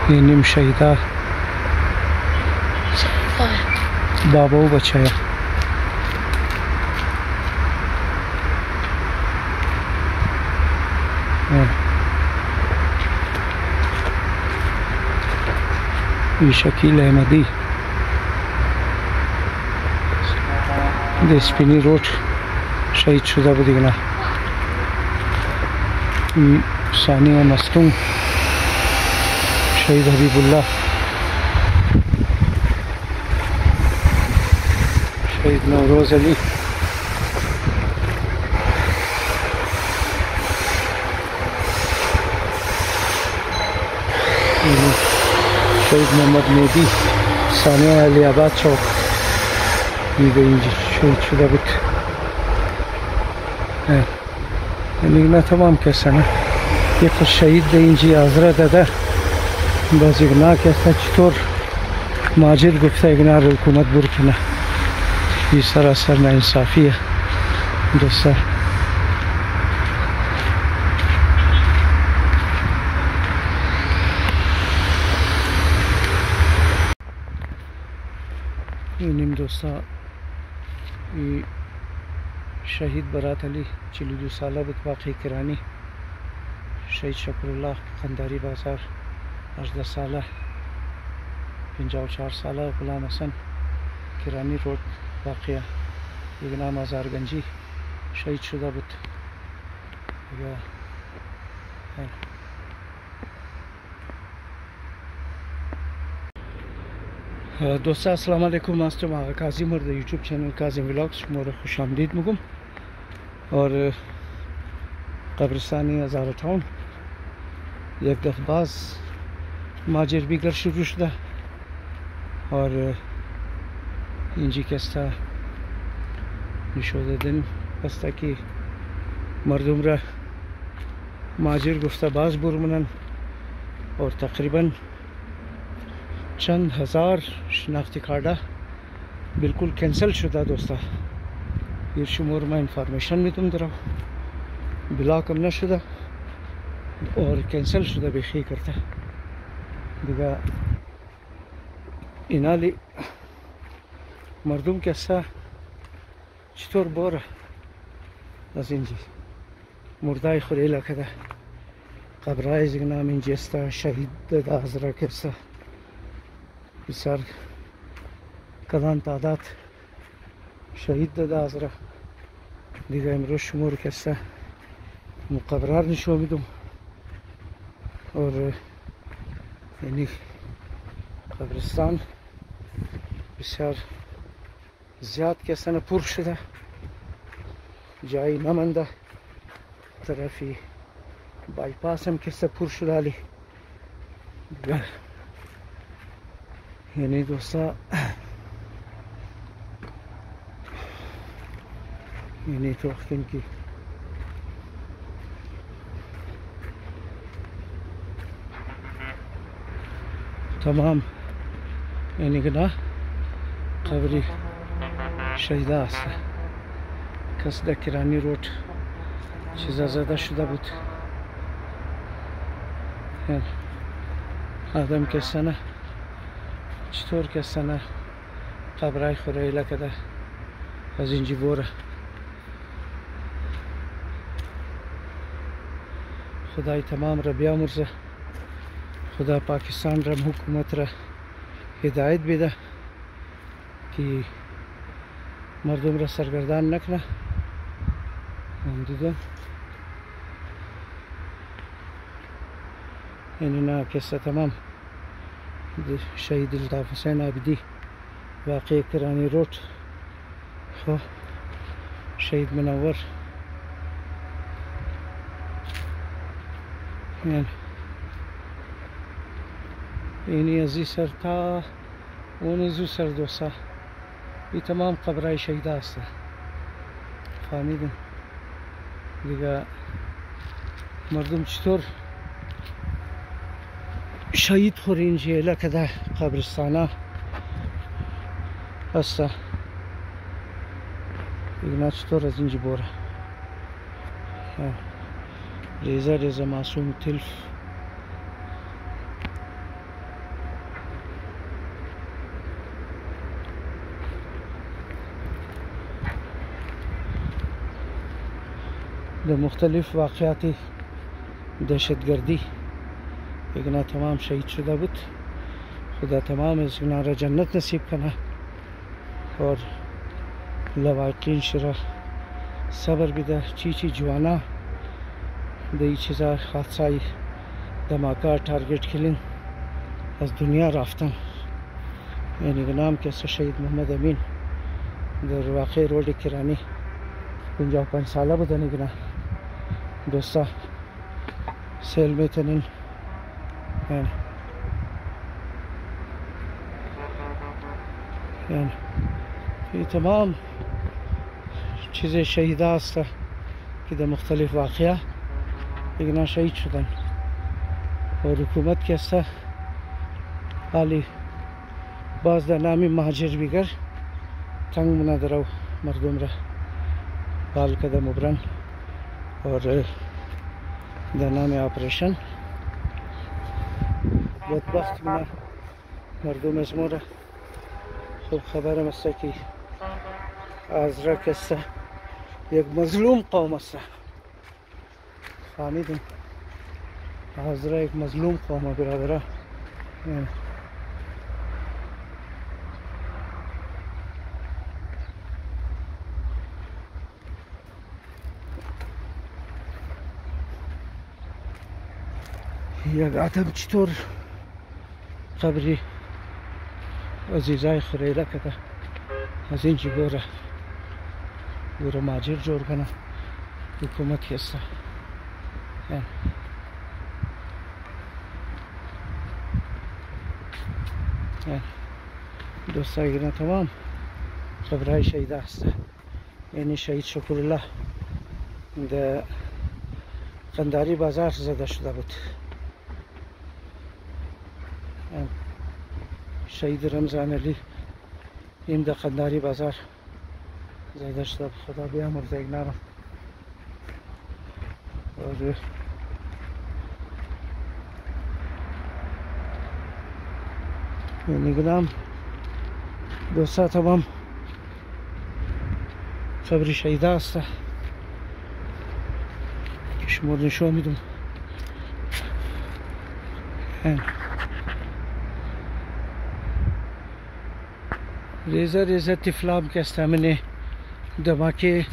ये निम शहीदा बाबा बचाया। ये शकील अहमदी स्पिनी रोड शहीद शुदा बुदिगना। सानिया मस्तूम शहीद हबीबुल्लाह शहीद नौरोज़ अली शहीद मोहम्मद मेदी सानिया अली आबाद चौक दी गई शहीद शुदा बुत है। निगना तमाम कैसा ना ये खुद शहीद दें जी आजरा दादा बस इगना कैसा चितौर माजिर गुफ्ता इगनार हुकूमत बुरकिना ये सरासर नाइंसाफ़ी है दोस्तों। निम दोस्ता ये शहीद बरात अली 42 साल वाक़ई किरानी शहीद शकरुल्लाह खंदारी बाज़ार 18 साल 54 साल गुलाम हसन किरानी रोड वाक़या इगना मज़ार गंजी शहीद शुदा बुत। दोस्तों अस्सलाम वालेकुम। मास्टर काजिम और यूट्यूब चैनल काजिम व्लॉग्स मोर खुश आमदीद मुगम और कब्रिस्तानी हज़ारा टाउन एक दफबाज माजिर बिगर शुरू शुदा और इंजी कैसा निशोद दिन बस्ता की मरदुमरा माजिर गुफ्ताबाज बुरमनन और तकरीबन चंद हज़ार शनाख्ती कार्डा बिल्कुल कैंसल शुदा दोस्ता। ये शुमूर में इंफॉर्मेशन भी तुम दराओ बिला कम न शुदा और कैंसल शुदा बेखी करता दिगा इनाली मर्दुम कैसा चितौर बोरा अजीन जी मुर्दाई खुरेला कदा कब्राए जिगना में जेस्ता शहीद दाजरा कैसा बिसार कदान तादाद शहीद दाजरा दिगा इमरोज शुमूर कैसा मुकबरार निशोमिदुम और यानी कब्रिस्तान बिसार ज़्यादा कैसा न पुरशदा जाई न मंदा तरफी बाईपास हम कैसा पुरशदाली यानी दोस्ता यानी तो इनकी तमाम यानी कि ना खबरी शहीदा कसदा किरानी रोड शहजादा शुदा बुत आदम कैसा ना चितौर कैसा ना कब्राए खुरेला कदा अजिंजी बोरा खुदाई तमाम रबिया मुर्जा खुदा पाकिस्तान रम हुकूमत रा हिदायत बेदा कि मर्दुम रा सरगर्दान नखना इन्ना कैसा तमाम शहीद अल्ताफ़ हुसैन आबिदी वाक़ई किरानी रोड हो शहीद मुनव्वर इन्हीं अजी सर था उन्नीज़ सर दोसा ये तमाम कब्राए शहीदा हस्ता फानी दिन दिगा मर्दुम चितौर शहीद खुरीन जेला कदा कब्रिस्ताना हस्ता इगना चितौर अजिंजी बोरा रेज़ा रेज़ा मासूम तिल्फ द मुख्तलिफ वाक़याती दहशत गर्दी इगना तमाम शहीद शुदा बुत। खुदा तमाम इसगनारा जन्नत नसीब करना और लवाकिन शरा सबर बिदा चीची जवाना दई चीज़ा हादसाई धमाका टारगेट किलिंग आज दुनिया राफ्तन यानी नाम के शहीद मोहम्मद अमीन दर वाक़ई रोड किरानी 55 साल बदनी गना दोस्ता सेल में तनिन ये तमाम चीज़ें शहीदा हस्ता कि द मुख्तलिफ वाक़या इगना शहीद शुदन और हुकूमत के हस्ता हाली बाज़ द नामी महाजिर बिगर तंग मुनादराव मरदुम रहा बाल कदम उबरन और द नाम ऑपरेशन बदबख्त में मरदुम इसमोरा खूब खबर मस्सा की आजरा किस्सा एक मजलूम कौम मस्सा खामिद आजरा एक मजलूम कौम बिरादरा یک آدم چطور قبری عزیزای خریده کده از اینجا گوره ماجر جور کنه حکومت کسته دوستای گرم تمام قبرهای شهیده هسته یعنی شهید شکرالله در قنداری بازار زده شده بود. شهید رمضان علی این در قنداری بازار زده شده. خدا بیامرزه ایگنارم اور میگم دوستا تمام قبر شهیده است که شمار نشون میدم. ریزه ریزه تفلام که استمنه دماکه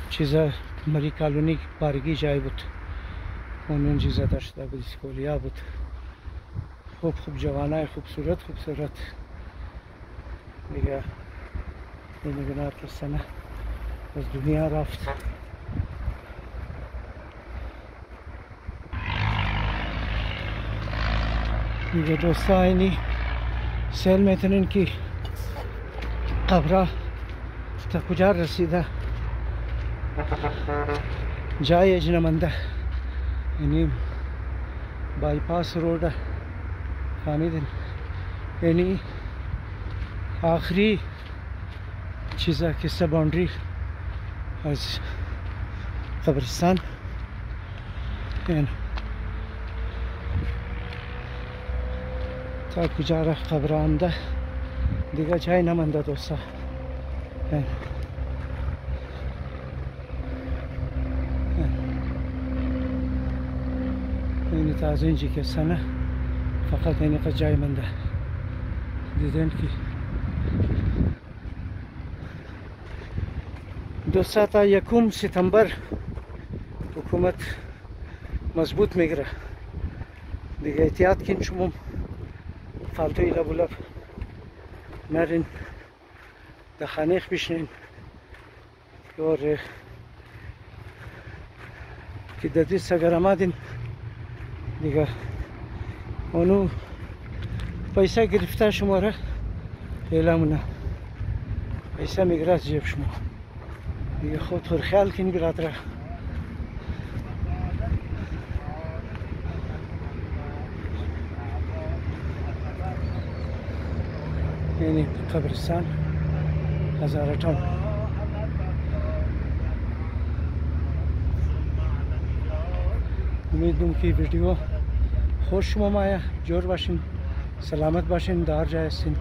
چیزا مری کالونی بارگی جای بود اون چیزا داشته بود اسکولیا بود. خوب خوب جوانای خوبصورت دیگه این گناه کسانه از دنیا رفت. دیگه دوستا اینی سیل میتونین که قبره تا کجا رسیده جای اجنمنده یعنی بایپاس روड فهمیدین یعنی آخری چیزا که باوندری از قبرستان یعنی تا کجا را قبر آمده دیگه جای نمانده دوستا. این تا از اینجا که سنه فقط این قد جای منده دیدن که دوستا تا 1 سپتامبر حکومت مضبوط میگیره دیگه احتیاط کن شما فالتوی لب و لب نرین در خانیخ بشنین اور که در دیست اگر آمدین دیگه اونو پیسه گرفته شما را اعلامونه پیسه میگیره از جیب شما دیگه خود خیال کن برادره. یعنی قبرستان هزارتون امیدوارم که ویدیو خوش شما آیا جور باشین سلامت باشین در جای هستین.